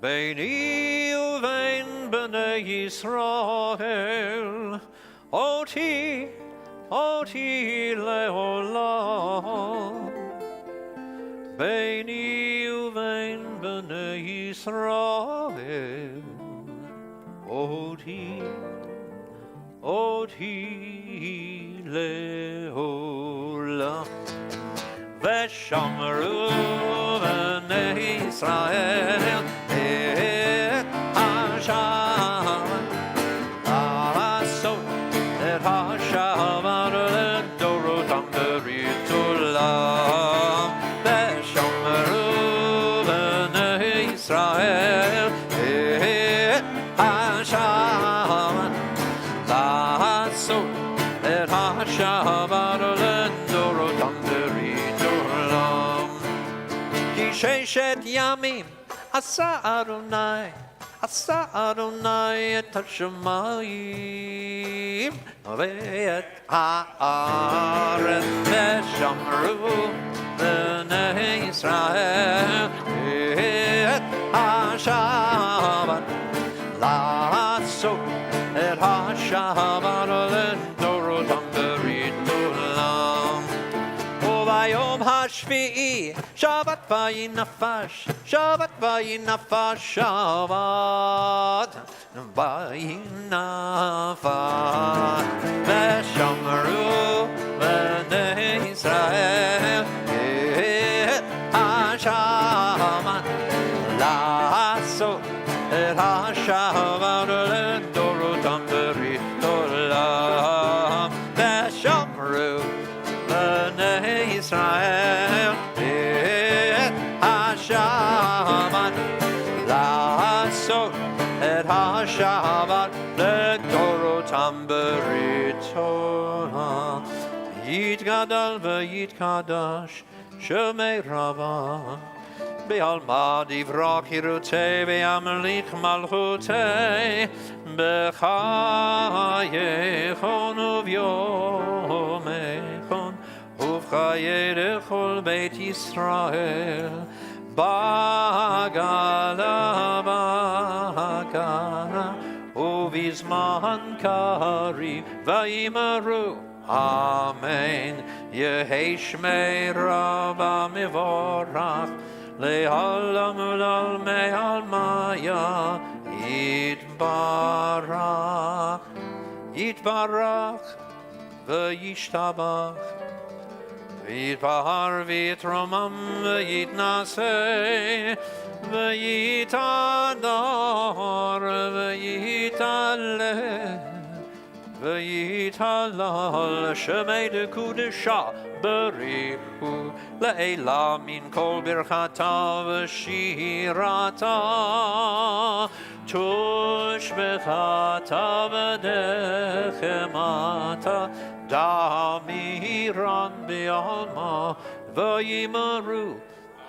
Speaker 3: ביני ובין בני ישראל, אותי, אותי לעולם. ביני ובין בני ישראל, אותי, אותי לעולם. ושמרו בני ישראל את השבת, לעשות את השבת לדורותם ברית עולם. ושמרו בני ישראל את השבת, לעשות את השבת לדורותם ברית עולם. כי ששת ימים עשה אדוני עשה אדוני את השמיים ואת הארץ ושמרו בני ישראל את השבת לעשות את השבת לדורותם ברית עולם וביום השביעי שבת וינפש שבת וינפש שבת וינפש ושמרו בני ישראל את השבת לעשות את השבת לדורותם ברית עולם ושמרו בני ישראל את השבת לעשות את השבת לדורותם ברית עולם יתגדל ויתקדש שמי רבה בעלמא דברה חירותי וימליך מלכותי בחייכון וביומכון ובחיי לכל בית ישראל בגלה ובזמן קריב ויאמרו אמן יהי שמי רבה מבורך לעולם ולעלמי עלמיה יתברך יתברך וישתבח ויתפאר ויתרומם ויתנשא ויתהדר ויתעלה ויתהלל שמי לקודשה בריחו לעילה מן כל ברכתה ושירתה תושבחתה ודחמתה דמירן בעלמא ויאמרו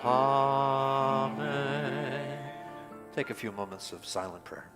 Speaker 3: Amen. Take a few moments of silent prayer.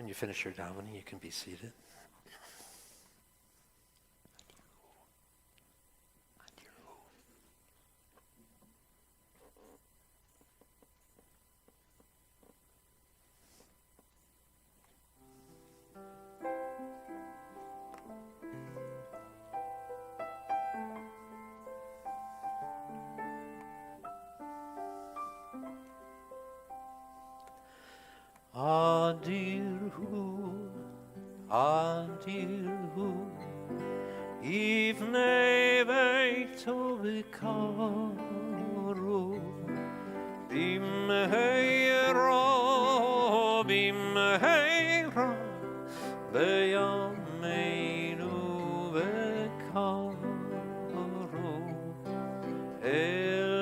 Speaker 3: When you finish your davening, you can be seated. Adirhu, if never to v'karu b'mheira b'mheira b'yameinu v'karu el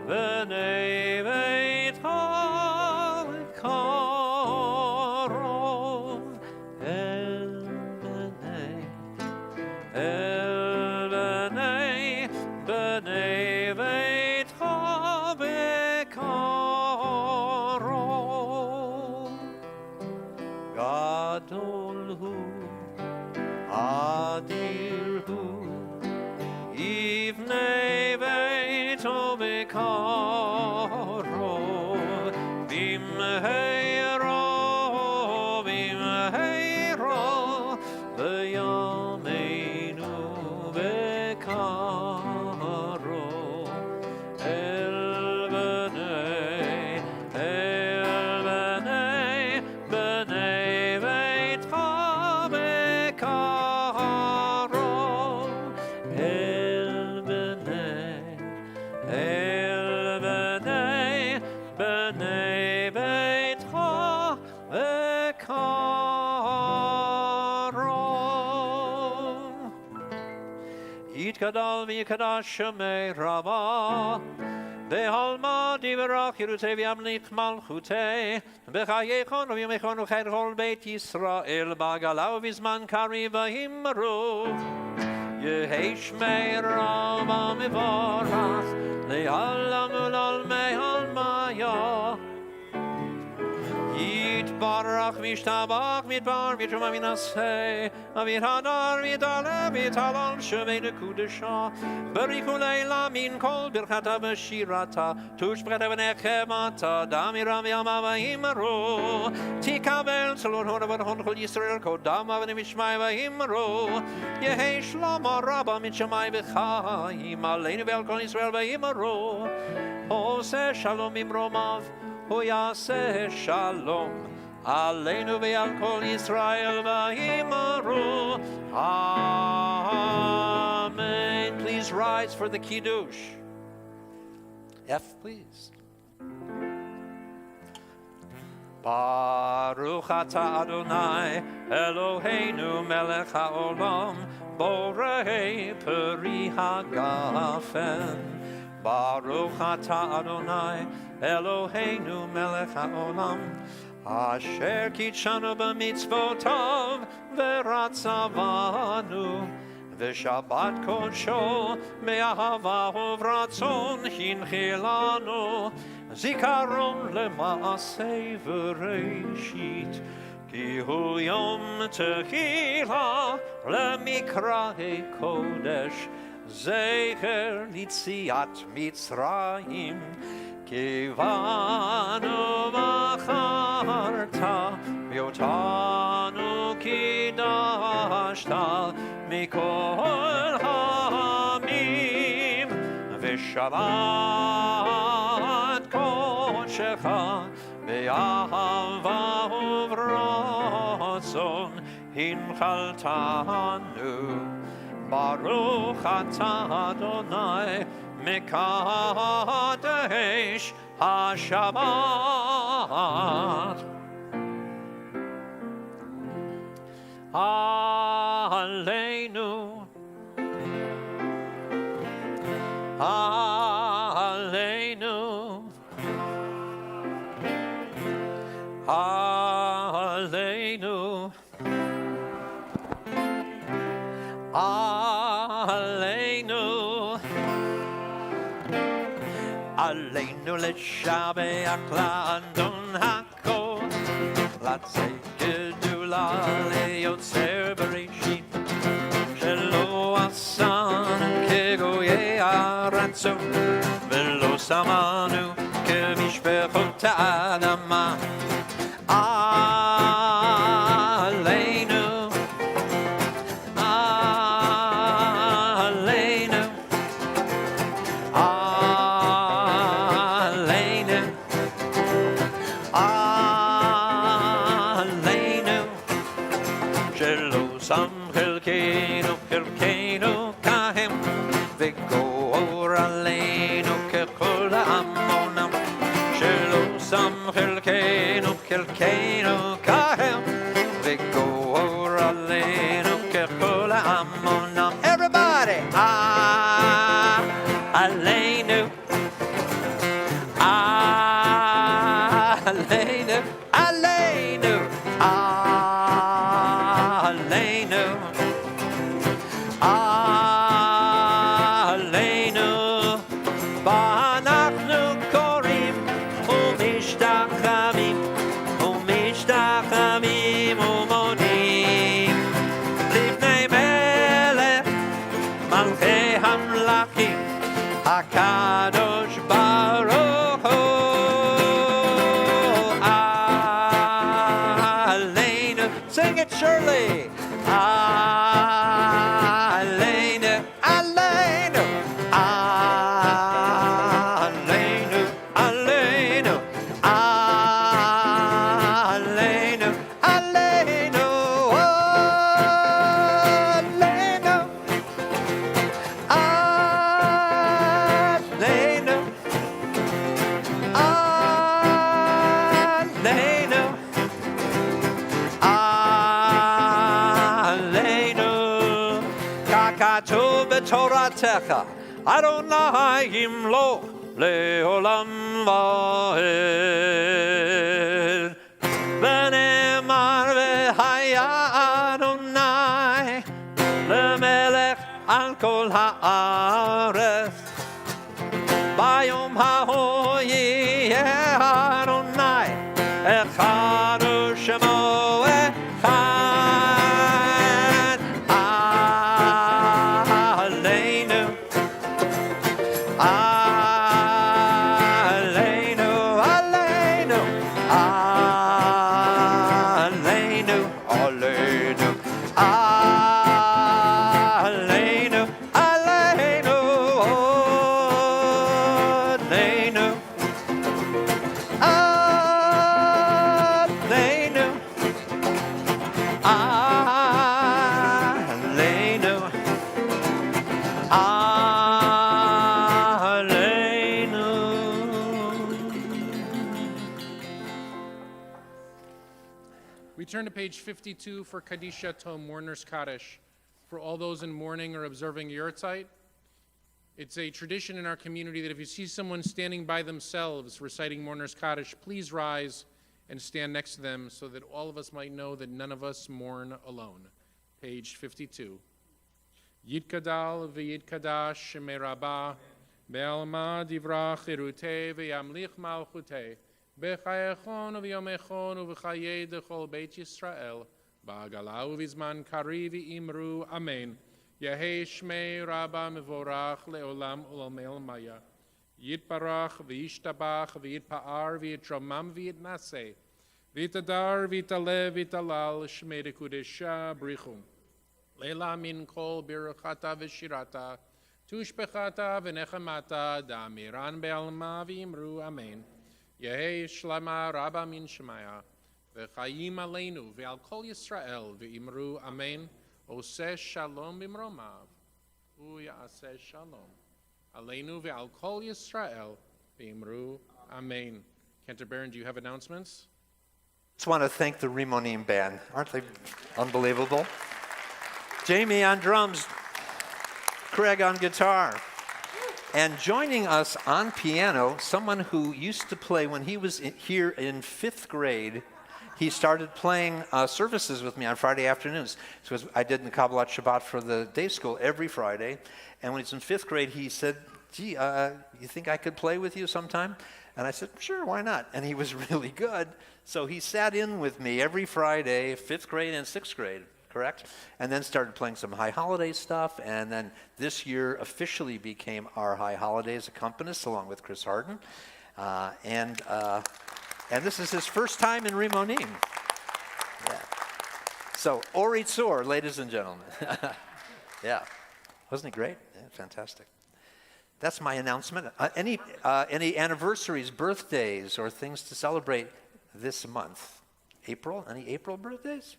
Speaker 3: b'nei beit ha-v'karu el b'nei beit ha-v'karu gadol hu adir hu Ivnei beito v'karu b'mheira v'yameinu v'karu el b'nei beit ha-v'karu el b'nei beit ha-v'karu Yitkadal v'yikadash shemei Rama Behalma divrach Yerusei v'yamlich malchutei B'chayechon v'yamechon u'chaychol beit Yisrael B'galav v'zman kari v'himru Yehei shmei Rama mivorach Le'alam ul'al me'almaya Yitbarach v'yishtabach midbar v'yishuma v'naseh v'yihadar v'yidaleh v'yitalal shemei nekudesha Barichu leila min kol birchata v'shirata Tushbreta v'nechemata damira v'yama v'himru Tikabel tzalon hona v'nchon kol Yisrael kodama v'nevishmai v'himru Yehei shlama rabba mitshemai v'chaim Aleinu v'el kol Yisrael v'himru Oseh shalom imromav Hu yaseh shalom Aleinu ve'al kol Yisrael v'himru. Amen. Please rise for the Kiddush. F, please. Baruch atah Adonai Eloheinu melech haolam borei peri hagafen. Baruch atah Adonai Eloheinu melech haolam asher kitshanu b'mitzvotav v'ratzavanu v'shabbat kodsho me'ahava uvratzon hinchilanu zikaron lema'aseh v'reishit ki hu yom tehila lemikra'ei kodesh zecher litziat mitzrayim Kivanu v'acharta v'yotanu kidashta mikol ha'amim v'shabbat kodshecha v'ahava uvratzon hinchaltanu Baruch atah Adonai Mekadesh HaShabbat Aleinu Aleinu Aleinu Aleinu Aleinu l'shabeach la'adon hakol Latzei gedula le'yotzer bereshit Shelo asan kegoyei haratzon Velo samanu kemishpechot ha'adama Aleinu Aleinu Aleinu Aleinu Shelo samche חלקנו חלקנו כהם וגור עלינו ככל העמונם שלא שם חלקנו חלקנו כהם וגור עלינו ככל העמונם. Everybody! עלינו עלינו עלינו עלינו עלינו ואנחנו קוראים ומשתחווים ומשתחווים ומונים לפני מלך מלכי המלכים הקדוש ברוך הוא עלינו. Sing it surely. עלינו עלינו עלינו עלינו עלינו עלינו עלינו ככתוב בתורתך אדוני ימלוך לעולם ועד ונאמר והיה אדוני למלך על כל הארץ ביום ההוא יהיה אדוני אחד ושמו אחד עלינו עלינו עלינו עלינו עלינו עלינו עלינו
Speaker 1: We turn to page 52 for Kadisha Tom, Mourner's Kaddish. For all those in mourning or observing Yahrzeit, it's a tradition in our community that if you see someone standing by themselves reciting Mourner's Kaddish, please rise and stand next to them so that all of us might know that none of us mourn alone. Page 52. Yitkadal v'yitkadash shemei Rabbah, be'alma divrach irutei v'yamlich malchutei, b'chayechon v'yomechon v'chayei dechol Beit Yisrael, ba'agala u'vizman kari v'imru, amen. Yehei shmei Rabbah mevorach le'olam u'lamel maya. Yitbarach v'yishtabach v'yitpa'ar v'yitromam v'yitnaseh, v'yitadar v'yitalev v'yitalal shmei dekudesha brichum. Leila min kol birachata v'shirata, tushbechata v'nechamata, da'amiran be'alma v'imru, amen. Yehei shlama Rabbah min shemaya, v'chayim aleinu ve'al kol Yisrael v'imru, amen. Oseh shalom b'mromav, u'ya'aseh shalom. Aleinu ve'al kol Yisrael v'imru, amen. Canterbury, do you have announcements?
Speaker 3: Just want to thank the Rimonim band. Aren't they unbelievable? Jamie on drums, Craig on guitar, and joining us on piano, someone who used to play when he was here in 5th grade. He started playing services with me on Friday afternoons. So I did the Kabbalat Shabbat for the day school every Friday. And when he was in 5th grade, he said, gee, you think I could play with you sometime? And I said, sure, why not? And he was really good. So he sat in with me every Friday, 5th grade and 6th grade, correct? And then started playing some High Holiday stuff. And then this year officially became our High Holidays accompanist along with Chris Harden. And this is his first time in Rimonim. Yeah. So, Ori Tzor, ladies and gentlemen. Yeah. Wasn't he great? Yeah, fantastic. That's my announcement. Any anniversaries, birthdays, or things to celebrate this month? April? Any April birthdays?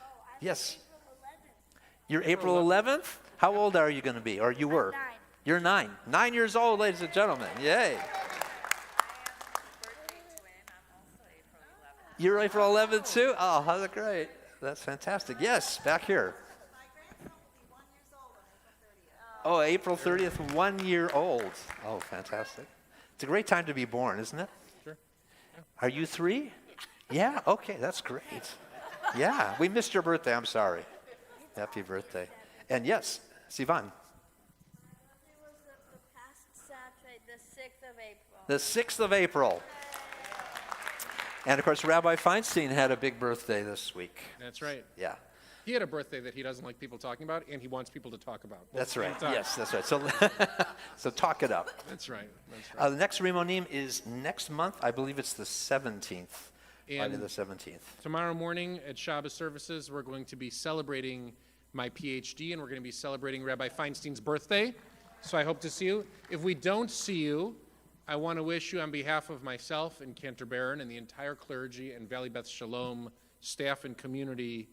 Speaker 2: Oh, I'm
Speaker 3: yes.
Speaker 2: April 11th.
Speaker 3: You're April 11th? How old are you going to be? Or you were?
Speaker 2: 9.
Speaker 3: You're 9. 9 years old, ladies and gentlemen. Yay. You're April 11th too? Oh, that's great. That's fantastic. Yes, back here. Oh, April 30th, 1 year old. Oh, fantastic. It's a great time to be born, isn't it?
Speaker 1: Sure.
Speaker 3: Are you 3? Yeah, okay, that's great. Yeah, we missed your birthday, I'm sorry. Happy birthday. And yes, Sivan.
Speaker 2: It was the past Saturday, the 6th of April.
Speaker 3: The 6th of April. And of course, Rabbi Feinstein had a big birthday this week.
Speaker 1: That's right.
Speaker 3: Yeah.
Speaker 1: He had a birthday that he doesn't like people talking about, and he wants people to talk about.
Speaker 3: That's
Speaker 1: Both
Speaker 3: right.
Speaker 1: at the same time.
Speaker 3: Yes, that's right. So, so talk it up.
Speaker 1: That's right. That's right.
Speaker 3: The next Rimonim is next month. I believe it's the 17th. Friday
Speaker 1: And
Speaker 3: the 17th.
Speaker 1: tomorrow morning at Shabbat services, we're going to be celebrating my PhD, and we're going to be celebrating Rabbi Feinstein's birthday. So I hope to see you. If we don't see you, I want to wish you on behalf of myself and Cantor Barron and the entire clergy and Valley Beth Shalom staff and community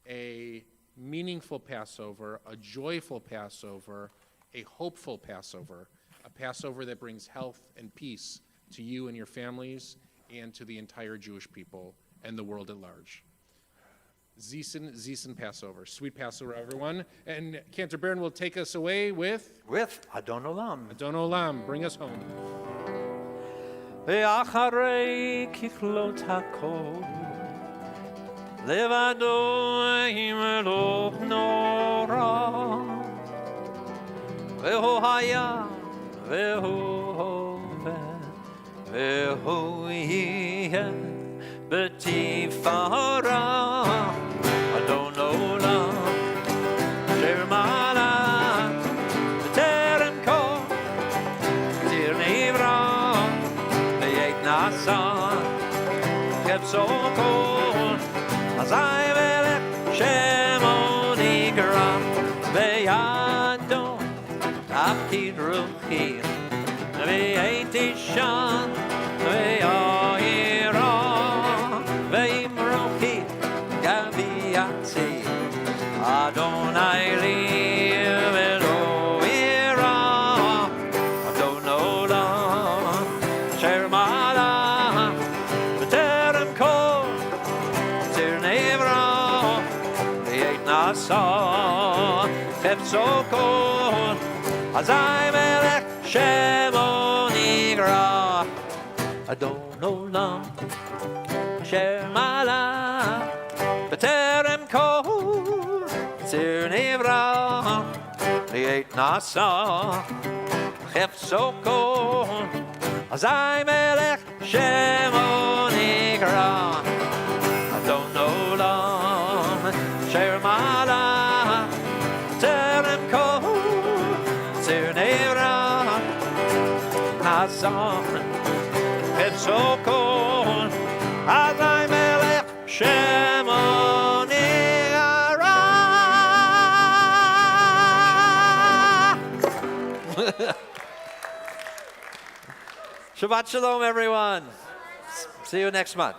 Speaker 1: a meaningful Passover, a joyful Passover, a hopeful Passover, a Passover that brings health and peace to you and your families and to the entire Jewish people and the world at large. Zisen Passover. Sweet Passover, everyone. And Cantor Barron will take us away with
Speaker 3: Adon Olam.
Speaker 1: Adon Olam. Bring us home.
Speaker 3: ואחרי ככלות הכל, לבדו ימלוך נורא, והוא היה, והוא הווה, והוא יהיה בתפארה, אדון עולם, אשר מעלה בטרם כל ציר נברא, וית נעשה חפצו כל, אזי מלך שמו נקרא, בידו תפקיד רוחי, והייתי שם ויעירה, ועם רוחי גביעתי, אדוני לי ולא אירא, אדון עולם אשר מעלה בטרם כל ציר נברא, וית נעשה חפצו כל, אזי מלך שמו נקרא, אדון עולם אשר מעלה בטרם כל ציר נברא, וית נעשה חפצו כל, אזי מלך שמו נקרא, אדון עולם אשר מעלה בטרם כל ציר נברא, נעשה חפצו כל, אזי מלך שמו נקרא. Shabbat Shalom, everyone. See you next month.